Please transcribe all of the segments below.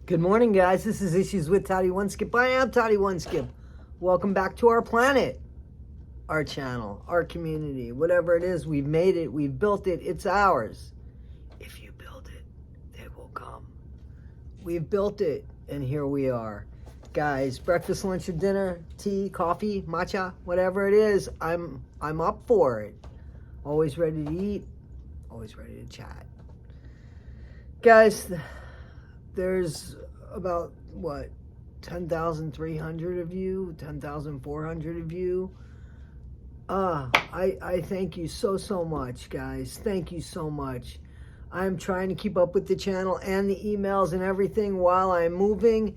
Good morning, guys. This is Issues with Toddy One Skip. I am Toddy One Skip. Welcome back to our planet, our channel, our community, whatever it is. We've made it. We've built it. It's ours. If you build it, they will come. We've built it, and here we are. Guys, breakfast, lunch, or dinner, tea, coffee, matcha, whatever it is, I'm up for it. Always ready to eat, always ready to chat. Guys, there's about, 10,300 of you, 10,400 of you. I thank you so much, guys. Thank you so much. I'm trying to keep up with the channel and the emails and everything while I'm moving.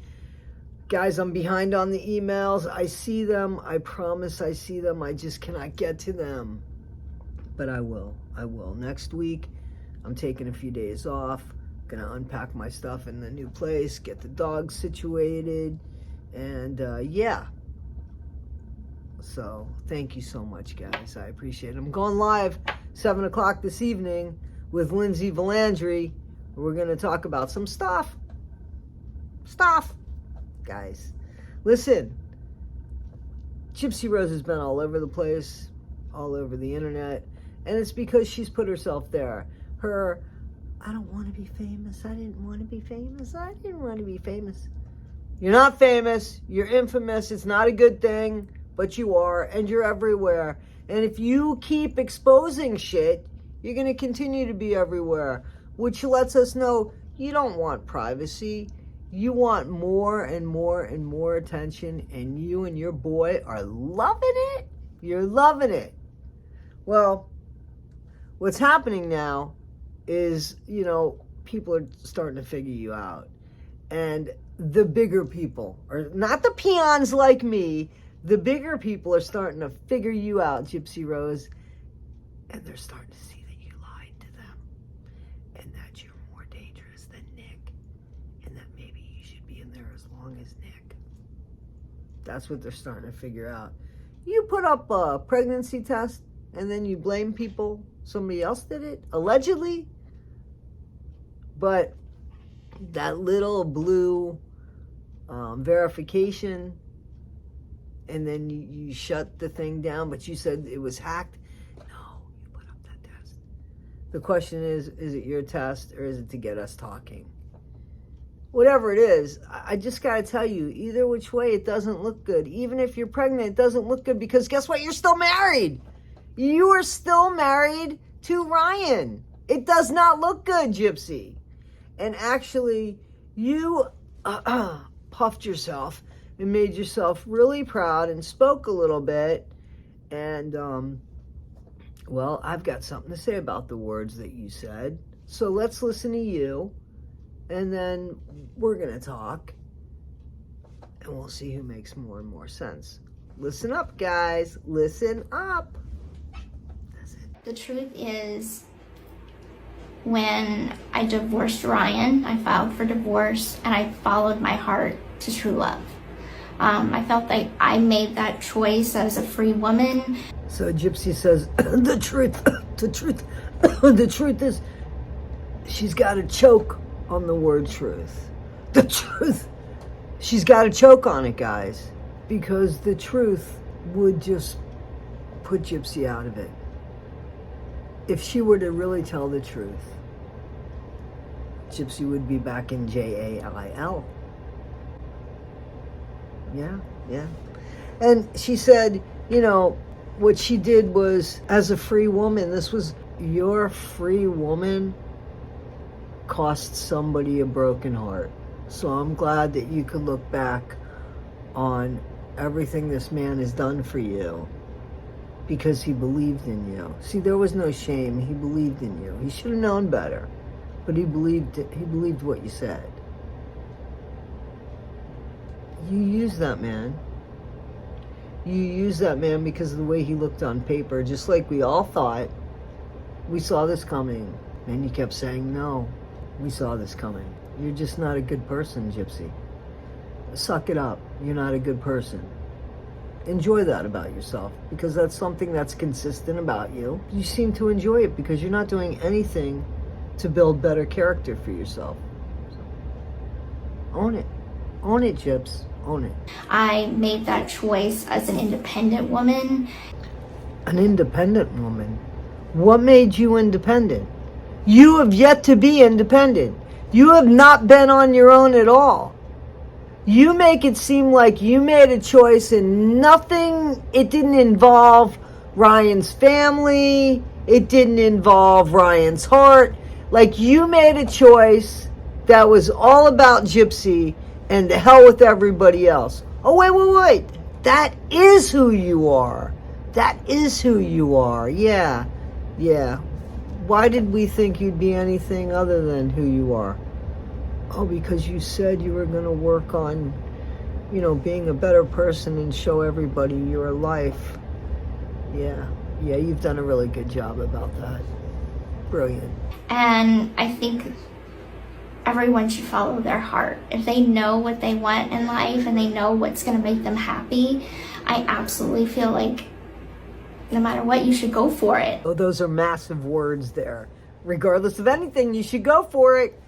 Guys, I'm behind on the emails. I see them. I promise I see them. I just cannot get to them. But I will. Next week, I'm taking a few days off. Gonna unpack my stuff in the new place, get the dogs situated, and yeah. So thank you so much, guys. I appreciate it. I'm going live 7 o'clock this evening with Lindsay Valandry. We're gonna talk about some stuff, guys. Listen, Gypsy Rose has been all over the place, all over the internet, and it's because she's put herself there. I don't want to be famous. I didn't want to be famous. I didn't want to be famous. You're not famous. You're infamous. It's not a good thing, but you are, and you're everywhere. And if you keep exposing shit, you're going to continue to be everywhere, which lets us know you don't want privacy. You want more and more and more attention, and you and your boy are loving it. You're loving it. Well, what's happening now is, people are starting to figure you out. And the bigger people, or not the peons like me, the bigger people are starting to figure you out, Gypsy Rose. And they're starting to see that you lied to them. And that you're more dangerous than Nick. And that maybe you should be in there as long as Nick. That's what they're starting to figure out. You put up a pregnancy test, and then you blame people. Somebody else did it, allegedly. But that little blue verification, and then you shut the thing down, but you said it was hacked. No, you put up that test. The question is it your test, or is it to get us talking? Whatever it is, I just got to tell you, either which way, it doesn't look good. Even if you're pregnant, it doesn't look good, because guess what? You're still married. You are still married to Ryan. It does not look good, Gypsy. And actually, you puffed yourself and made yourself really proud and spoke a little bit. And, well, I've got something to say about the words that you said. So let's listen to you, and then we're going to talk, and we'll see who makes more and more sense. Listen up, guys. Listen up. The truth is, when I divorced Ryan, I filed for divorce, and I followed my heart to true love. I felt like I made that choice as a free woman. So Gypsy says, the truth is, she's got to choke on the word truth. The truth. She's got to choke on it, guys, because the truth would just put Gypsy out of it. If she were to really tell the truth, Gypsy would be back in jail. Yeah. And she said, what she did was, as a free woman, this was your free woman, cost somebody a broken heart. So I'm glad that you could look back on everything this man has done for you, because he believed in you. See, there was no shame. He believed in you. He should have known better, but he believed what you said. You used that man. You used that man because of the way he looked on paper, just like we all thought. We saw this coming. And you kept saying, no, we saw this coming. You're just not a good person, Gypsy. Suck it up. You're not a good person. Enjoy that about yourself, because that's something that's consistent about you. You seem to enjoy it because you're not doing anything to build better character for yourself. So, Own it. Own it, Gyps. Own it. I made that choice as an independent woman. An independent woman? What made you independent? You have yet to be independent. You have not been on your own at all. You make it seem like you made a choice and it didn't involve Ryan's family. It didn't involve Ryan's heart. Like you made a choice that was all about Gypsy and the hell with everybody else. Oh, wait. That is who you are. That is who you are. Yeah. Why did we think you'd be anything other than who you are? Oh, because you said you were going to work on, being a better person and show everybody your life. Yeah, you've done a really good job about that. Brilliant. And I think everyone should follow their heart. If they know what they want in life and they know what's going to make them happy, I absolutely feel like no matter what, you should go for it. Oh, those are massive words there. Regardless of anything, you should go for it.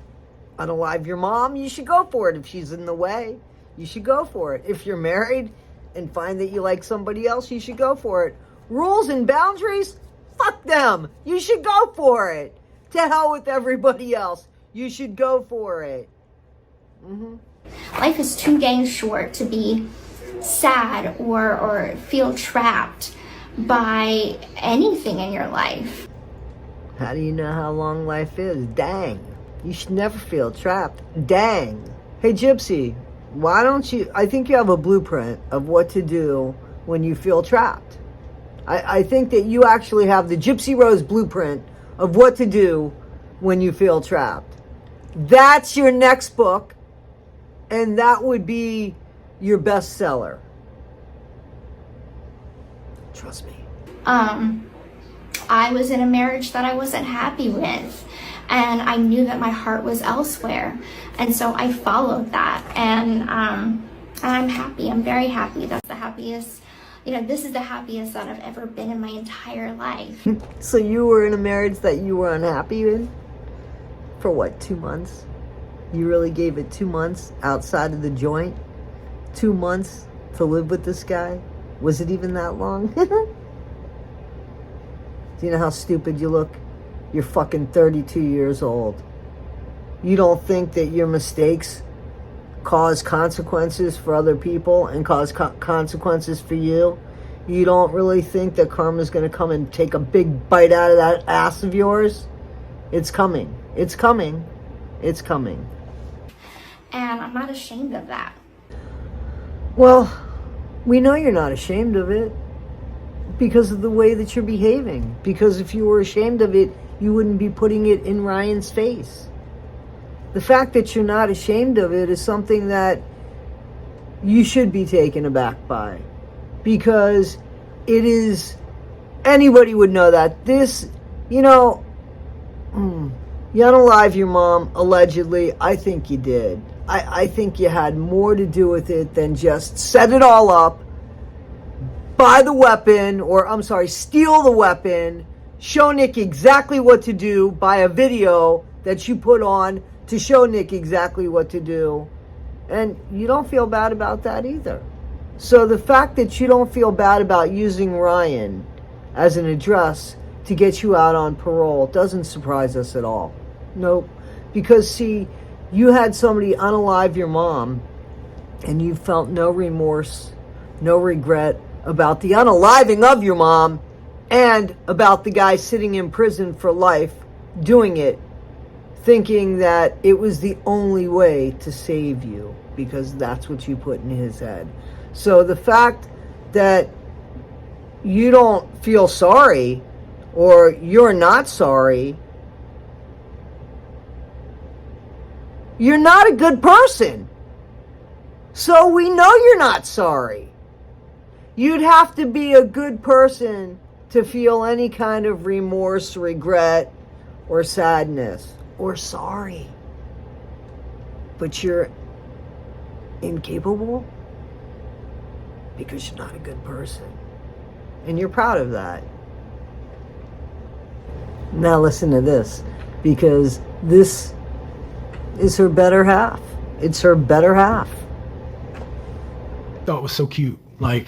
Unalive your mom, you should go for it. If she's in the way, you should go for it. If you're married and find that you like somebody else, you should go for it. Rules and boundaries, fuck them. You should go for it. To hell with everybody else. You should go for it. Life is too dang short to be sad or feel trapped by anything in your life. How do you know how long life is? Dang. You should never feel trapped. Dang. Hey, Gypsy, why don't you... I think you have a blueprint of what to do when you feel trapped. I think that you actually have the Gypsy Rose blueprint of what to do when you feel trapped. That's your next book, and that would be your bestseller. Trust me. I was in a marriage that I wasn't happy with, and I knew that my heart was elsewhere, and so I followed that, and I'm happy. I'm very happy. That's the happiest, this is the happiest that I've ever been in my entire life. So you were in a marriage that you were unhappy in? For what, 2 months? You really gave it 2 months outside of the joint? 2 months to live with this guy? Was it even that long? Do you know how stupid you look? You're fucking 32 years old. You don't think that your mistakes cause consequences for other people and cause consequences for you? You don't really think that karma's going to come and take a big bite out of that ass of yours? It's coming. It's coming. It's coming. And I'm not ashamed of that. Well, we know you're not ashamed of it because of the way that you're behaving. Because if you were ashamed of it, you wouldn't be putting it in Ryan's face. The fact that you're not ashamed of it is something that you should be taken aback by. Because it is, anybody would know that. This, you unalive your mom, allegedly. I think you did. I think you had more to do with it than just set it all up, buy the weapon, steal the weapon, show Nick exactly what to do, buy a video that you put on to show Nick exactly what to do. And you don't feel bad about that either. So the fact that you don't feel bad about using Ryan as an address to get you out on parole doesn't surprise us at all. Nope. Because, see, you had somebody unalive your mom, and you felt no remorse, no regret about the unaliving of your mom, and about the guy sitting in prison for life doing it, thinking that it was the only way to save you, because that's what you put in his head. So the fact that you don't feel sorry, or you're not sorry, you're not a good person. So we know you're not sorry. You'd have to be a good person to feel any kind of remorse, regret, or sadness, or sorry. But you're incapable because you're not a good person. And you're proud of that. Now listen to this, because this is her better half. It's her better half. Thought it was so cute. Like,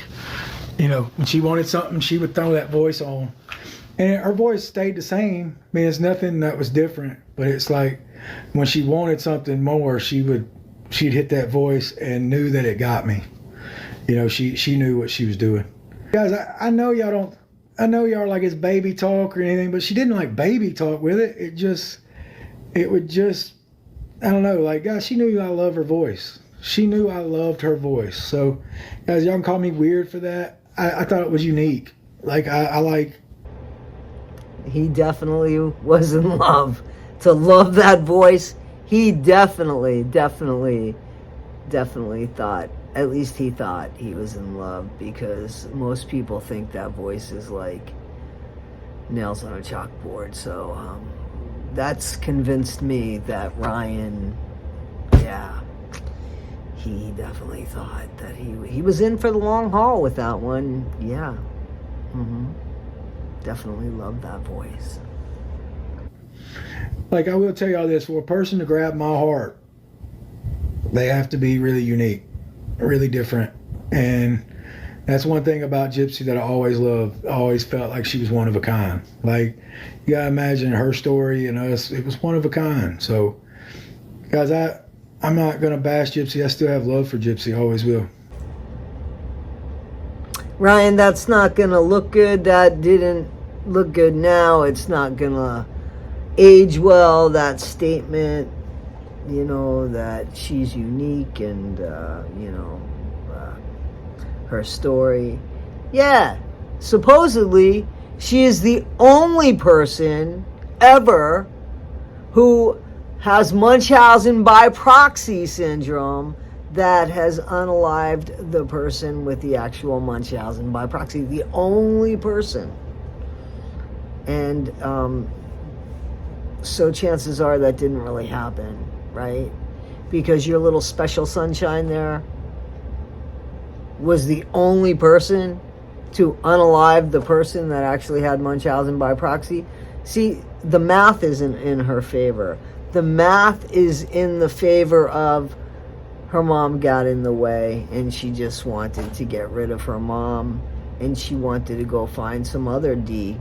you know, when she wanted something, she would throw that voice on. And her voice stayed the same. I mean, it's nothing that was different. But it's like when she wanted something more, she'd hit that voice and knew that it got me. You know, she knew what she was doing. Guys, I know y'all don't, I know y'all are like it's baby talk or anything, but she didn't like baby talk with it. It would just, I don't know, like, guys, she knew I love her voice. She knew I loved her voice. So, guys, y'all can call me weird for that. I thought it was unique. Like, I like. He definitely was in love. To love that voice, he definitely thought, at least he thought he was in love, because most people think that voice is like nails on a chalkboard. So that's convinced me that Ryan, yeah, he definitely thought that he was in for the long haul with that one. Yeah. Definitely loved that voice. Like, I will tell y'all this, for a person to grab my heart, they have to be really unique, really different. And that's one thing about Gypsy that I always loved. I always felt like she was one of a kind. Like, you gotta imagine her story and us, it was one of a kind. So, guys, I'm not gonna bash Gypsy. I still have love for Gypsy, I always will. Ryan, that's not gonna look good. That didn't look good now. It's not gonna age well, that statement, you know, that she's unique and, you know, her story. Yeah, supposedly she is the only person ever who has Munchausen by proxy syndrome that has unalived the person with the actual Munchausen by proxy. The only person. And so chances are that didn't really happen, right? Because your little special sunshine there was the only person to unalive the person that actually had Munchausen by proxy. See, the math isn't in her favor. The math is in the favor of her mom got in the way and she just wanted to get rid of her mom and she wanted to go find some other D.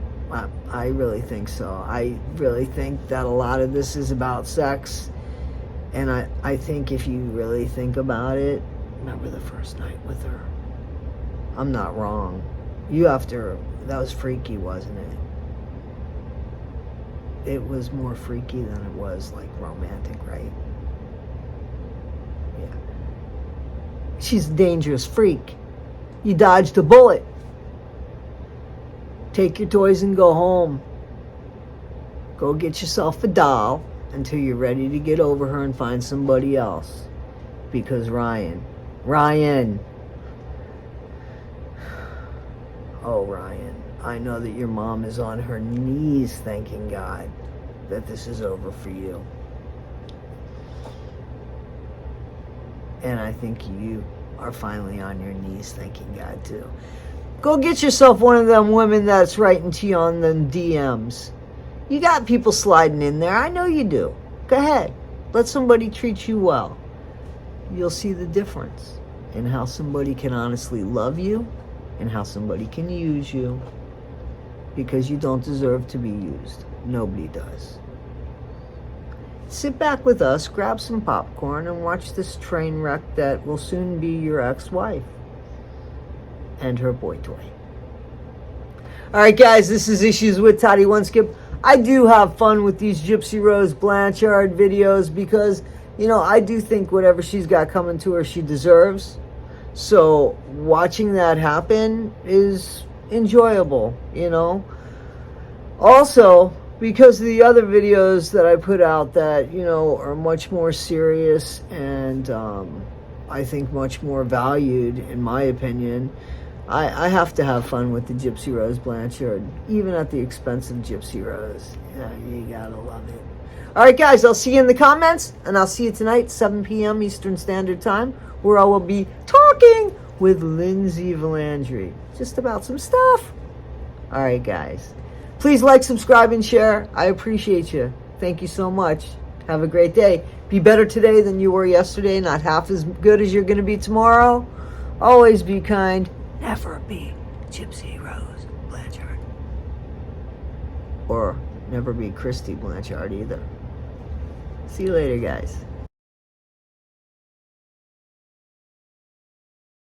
I really think so. I really think that a lot of this is about sex. And I think if you really think about it, remember the first night with her. I'm not wrong. That was freaky, wasn't it? It was more freaky than it was like romantic, right? Yeah. She's a dangerous freak. You dodged a bullet. Take your toys and go home. Go get yourself a doll until you're ready to get over her and find somebody else. Because Ryan. Oh, Ryan, I know that your mom is on her knees thanking God that this is over for you. And I think you are finally on your knees thanking God too. Go get yourself one of them women that's writing to you on them DMs. You got people sliding in there. I know you do. Go ahead. Let somebody treat you well. You'll see the difference in how somebody can honestly love you and how somebody can use you, because you don't deserve to be used. Nobody does. Sit back with us, grab some popcorn, and watch this train wreck that will soon be your ex-wife and her boy toy. All right, guys, this is Issues with Toddy One Skip. I do have fun with these Gypsy Rose Blanchard videos because, you know, I do think whatever she's got coming to her, she deserves. So watching that happen is enjoyable, you know. Also, because of the other videos that I put out that, you know, are much more serious and I think much more valued, in my opinion, I have to have fun with the Gypsy Rose Blanchard, even at the expense of Gypsy Rose. Yeah, you gotta love it. All right, guys, I'll see you in the comments, and I'll see you tonight, 7 p.m. Eastern Standard Time, where I will be talking with Lindsay Valandry just about some stuff. All right, guys. Please like, subscribe, and share. I appreciate you. Thank you so much. Have a great day. Be better today than you were yesterday, not half as good as you're going to be tomorrow. Always be kind. Never be Gypsy Rose Blanchard. Or never be Christy Blanchard either. See you later, guys.